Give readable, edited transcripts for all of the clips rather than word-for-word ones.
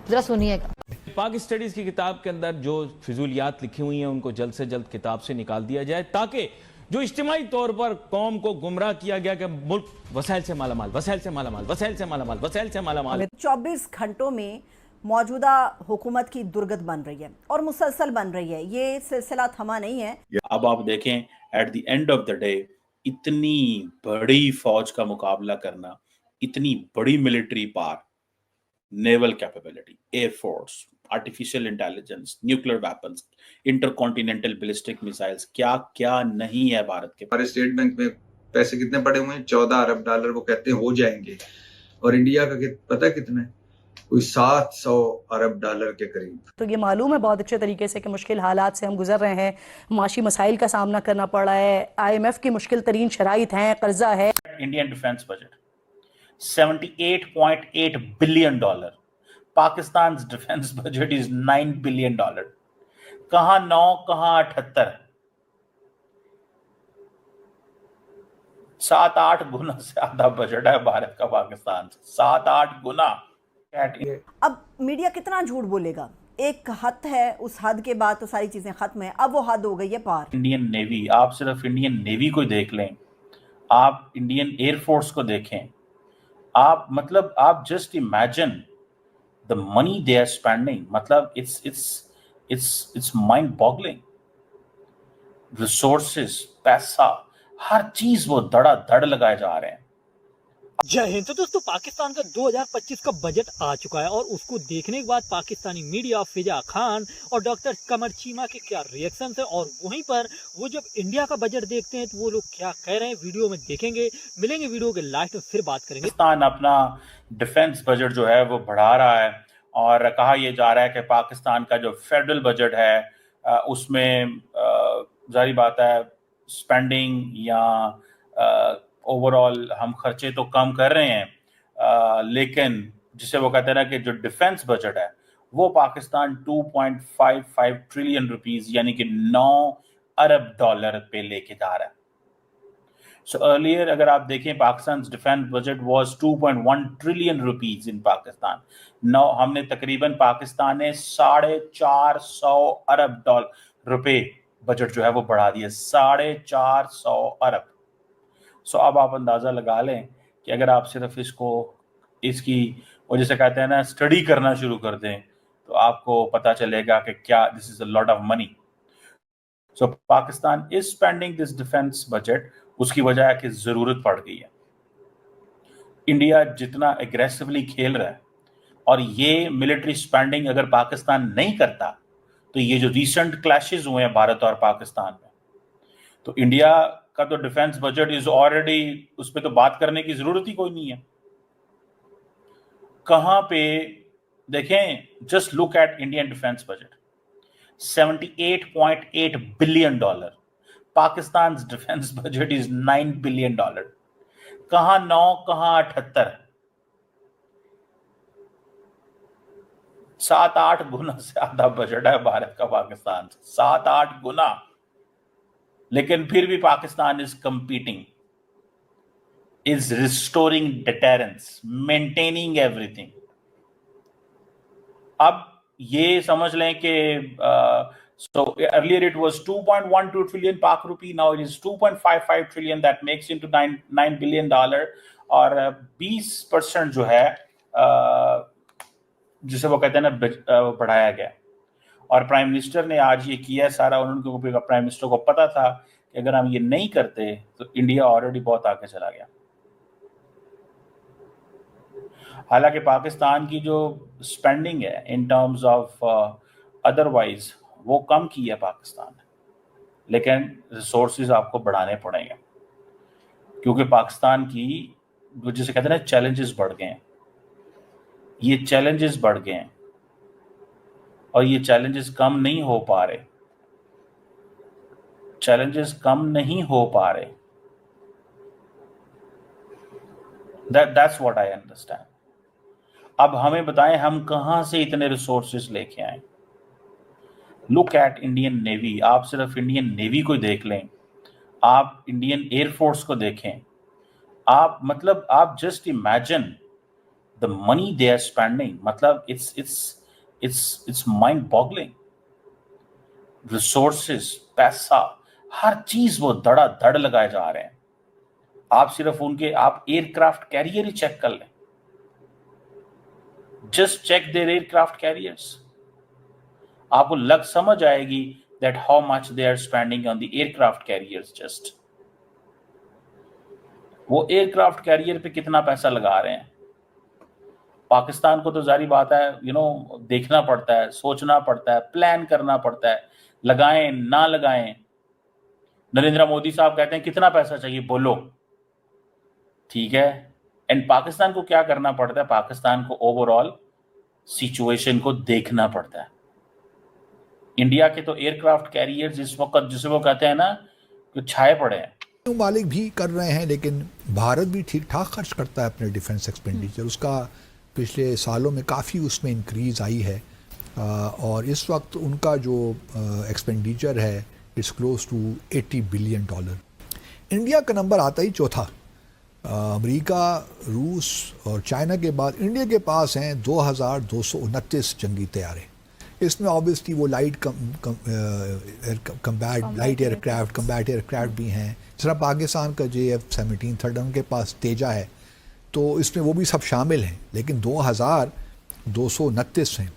जरा सुनिएगा। पाक स्टडीज की किताब के अंदर जो फिजूलियात लिखी हुई हैं उनको जल्द से जल्द किताब से निकाल दिया जाए, ताकि जो इज्तिमाई तौर पर कौम को गुमराह किया गया कि मुल्क वसैल से मालामाल, वसैल से मालामाल, वसैल से मालामाल, वसैल से मालामाल। 24 घंटों में मौजूदा हुकूमत की दुर्गत बन रही है और मुसलसल बन रही है, ये सिलसिला थमा नहीं है। अब आप देखें, at the end of the day इतनी बड़ी फौज का मुकाबला करना, इतनी बड़ी military power, naval capability, air force, artificial intelligence, nuclear weapons, intercontinental ballistic missiles, क्या क्या नहीं है भारत के। हमारे स्टेट बैंक में पैसे कितने पड़े हुए हैं? 14 अरब डॉलर, वो कहते हैं हो जाएंगे। और इंडिया का पता कितना है? कोई 700 अरब डॉलर के करीब। तो ये मालूम है बहुत अच्छे तरीके से कि मुश्किल हालात से हम गुजर रहे हैं, माशी मसाइल का सामना करना पड़ रहा है, IMF की मुश्किल तरीन शराइत हैं, कर्जा है। Indian defence budget $78.8 billion. Pakistan defence budget is $9 billion. कहां 9, कहां 78, 7-8 गुना से ज्यादा बजट है भारत का पाकिस्तान से, 7-8 गुना। अब मीडिया कितना झूठ बोलेगा? एक हद है, उस हद के बाद तो सारी चीजें खत्म है, अब वो हद हो गई है पार। इंडियन नेवी, आप सिर्फ इंडियन नेवी को देख लें, आप इंडियन एयरफोर्स को देखें, आप just imagine the money they are spending, मतलब इट्स माइंड बॉगलिंग। रिसोर्सेस, पैसा, हर चीज वो धड़ लगाए जा रहे हैं। जय हिंद। तो दोस्तों, पाकिस्तान का 2025 का बजट आ चुका है और उसको देखने के बाद पाकिस्तानी मीडिया, फिजा खान और डॉक्टर कमर चीमा के क्या रिएक्शन है, और वहीं पर वो जब इंडिया का बजट देखते हैं तो वो लोग क्या कह रहे हैं, वीडियो में देखेंगे। मिलेंगे वीडियो के लास्ट में, फिर बात करेंगे। पाकिस्तान अपना डिफेंस बजट जो है वो बढ़ा रहा है और कहा यह जा रहा है कि पाकिस्तान का जो फेडरल बजट है उसमें जारी बात है स्पेंडिंग या ओवरऑल हम खर्चे तो कम कर रहे हैं, लेकिन जिसे वो कहते हैं ना कि जो डिफेंस बजट है वो पाकिस्तान 2.55 ट्रिलियन रुपीस यानी कि 9 अरब डॉलर पे लेके जा रहा है। सो अर्लियर अगर आप देखें, Pakistan defence budget was 2.1 trillion rupees in Pakistan. हमने तकरीबन पाकिस्तान ने 450 अरब रुपए बजट जो है वो बढ़ा दिया, 450 अरब। सो अब आप अंदाजा लगा लें कि अगर आप सिर्फ इसकी वो जैसे कहते हैं ना स्टडी करना शुरू कर दें तो आपको पता चलेगा कि क्या this is a lot of money. So Pakistan is spending this defence budget, उसकी वजह है कि जरूरत पड़ गई है। इंडिया जितना एग्रेसिवली खेल रहा है और ये मिलिट्री स्पेंडिंग अगर पाकिस्तान नहीं करता तो ये जो रिसेंट क्लैशेस हुए हैं भारत और पाकिस्तान में, तो इंडिया का तो डिफेंस बजट इज ऑलरेडी, उस पर तो बात करने की जरूरत ही कोई नहीं है। कहां पे देखें, just look at Indian defence budget $78.8 billion. Pakistan defence budget is $9 billion. कहां 9, कहां 78, 7-8 गुना से ज्यादा बजट है भारत का पाकिस्तान से, 7-8 गुना। लेकिन फिर भी Pakistan is competing, is restoring deterrence, maintaining everything. अब ये समझ लें कि so earlier it was 2.12 trillion Pak rupee, now it is 2.55 trillion, that makes into $9 billion। और 20% जो है जिसे वो कहते हैं ना बढ़ाया गया। और प्राइम मिनिस्टर ने आज ये किया सारा, उन्होंने प्राइम मिनिस्टर को पता था कि अगर हम ये नहीं करते तो इंडिया ऑलरेडी बहुत आगे चला गया। हालांकि पाकिस्तान की जो स्पेंडिंग है इन टर्म्स ऑफ अदरवाइज वो कम की है पाकिस्तान ने, लेकिन रिसोर्सेज आपको बढ़ाने पड़ेंगे क्योंकि पाकिस्तान की जिसे कहते हैं ना चैलेंजेस बढ़ गए हैं। ये चैलेंजेस बढ़ गए हैं और ये चैलेंजेस कम नहीं हो पा रहे, चैलेंजेस कम नहीं हो पा रहे। That's what I understand। अब हमें बताएं हम कहां से इतने रिसोर्सेज लेके आए। लुक एट इंडियन नेवी, आप सिर्फ इंडियन नेवी को देख लें, आप इंडियन एयरफोर्स को देखें, आप just imagine the money they are spending, मतलब it's mind boggling. Resources, पैसा, हर चीज वो धड़ाधड़ लगाए जा रहे हैं। आप सिर्फ उनके आप एयरक्राफ्ट कैरियर ही चेक कर लें, just check their aircraft carriers, आपको लग समझ आएगी that how much they are spending on the aircraft carriers just. वो एयरक्राफ्ट कैरियर पे कितना पैसा लगा रहे हैं। पाकिस्तान को तो जारी बात है देखना पड़ता है, सोचना पड़ता है, प्लान करना पड़ता है, लगाएं ना लगाएं। नरेंद्र मोदी साहब कहते हैं कितना पैसा चाहिए बोलो, ठीक है। एंड पाकिस्तान को क्या करना पड़ता है, पाकिस्तान को ओवरऑल सिचुएशन को देखना पड़ता है। इंडिया के तो एयरक्राफ्ट कैरियर्स इस वक्त जिसे वो कहते हैं ना कि छाए पड़े हैं। मालिक भी कर रहे हैं, लेकिन भारत भी ठीक ठाक खर्च करता है अपने डिफेंस एक्सपेंडिचर। उसका पिछले सालों में काफ़ी उसमें इंक्रीज आई है, और इस वक्त उनका जो एक्सपेंडिचर है it's close to $80 billion. India का नंबर आता ही चौथा। अमेरिका, रूस और चाइना के बाद इंडिया के पास हैं 2229 जंगी तैयारे। इसमें ऑब्वियसली वो लाइट कम्बैट एयरक्राफ्ट भी हैं। जरा पाकिस्तान का JF-17 थर्ड उनके पास तेजा है, तो इसमें वो भी सब शामिल हैं, लेकिन 2229 हैं।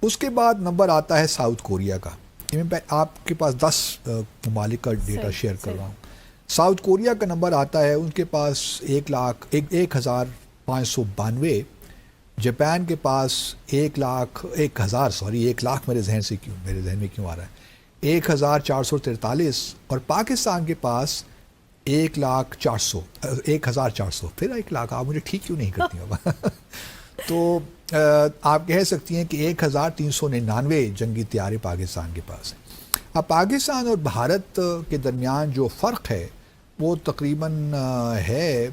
उसके बाद नंबर आता है साउथ कोरिया का। मैं आपके पास 10 ममालिक का डेटा शेयर कर रहा हूँ। साउथ कोरिया का नंबर आता है, उनके पास 1,592। जापान के पास 1 लाख मेरे जहन में क्यों आ रहा है, 1,443। और पाकिस्तान के पास 1,400 फिर 1 लाख। आप मुझे ठीक क्यों नहीं करती होगा तो आप कह सकती हैं कि 1,399 जंगी तैयारे पाकिस्तान के पास हैं। अब पाकिस्तान और भारत के दरमियान जो फ़र्क है वो तकरीबन है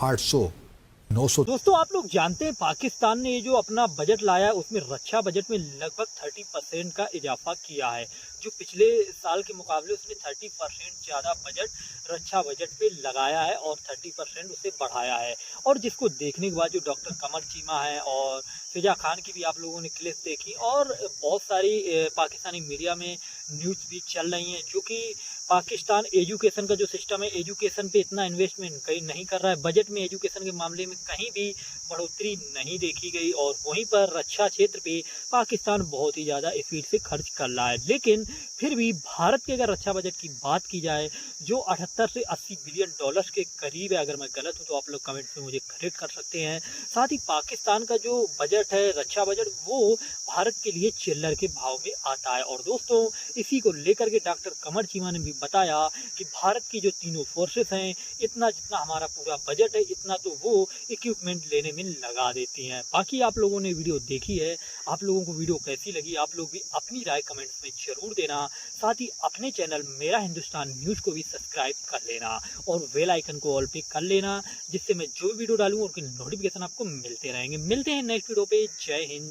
800-900। दोस्तों, आप लोग जानते हैं पाकिस्तान ने ये जो अपना बजट लाया है उसमें रक्षा बजट में लगभग 30% का इजाफा किया है। जो पिछले साल के मुकाबले उसने 30% ज़्यादा बजट रक्षा बजट पे लगाया है और 30% उसे बढ़ाया है। और जिसको देखने के बाद जो डॉक्टर कमर चीमा है और फिजा खान की भी आप लोगों ने क्लिप देखी, और बहुत सारी पाकिस्तानी मीडिया में न्यूज़ भी चल रही हैं, जो कि पाकिस्तान एजुकेशन का जो सिस्टम है, एजुकेशन पे इतना इन्वेस्टमेंट कहीं नहीं कर रहा है। बजट में एजुकेशन के मामले में कहीं भी बढ़ोतरी नहीं देखी गई, और वहीं पर रक्षा क्षेत्र पे पाकिस्तान बहुत ही ज़्यादा स्पीड से खर्च कर रहा है। लेकिन फिर भी भारत के अगर रक्षा बजट की बात की जाए जो 78 से 80 बिलियन डॉलर के करीब है, अगर मैं गलत हूँ तो आप लोग कमेंट्स में मुझे करेक्ट कर सकते हैं। साथ ही पाकिस्तान का जो बजट है रक्षा बजट, वो भारत के लिए चिल्लर के भाव में आता है। और दोस्तों, इसी को लेकर के डॉक्टर कमर चीमा ने भी बताया कि भारत की जो तीनों फोर्सेस हैं, इतना जितना हमारा पूरा बजट है इतना तो वो इक्विपमेंट लेने में लगा देती हैं। बाकी आप लोगों ने वीडियो देखी है, आप लोगों को वीडियो कैसी लगी आप लोग भी अपनी राय कमेंट्स में जरूर देना। साथ ही अपने चैनल मेरा हिंदुस्तान न्यूज़ को भी सब्सक्राइब कर लेना और बेल आइकन को ऑल पे कर लेना, जिससे मैं जो वीडियो डालूँ उनकी नोटिफिकेशन आपको मिलते रहेंगे। मिलते हैं नेक्स्ट वीडियो पे। जय हिंद।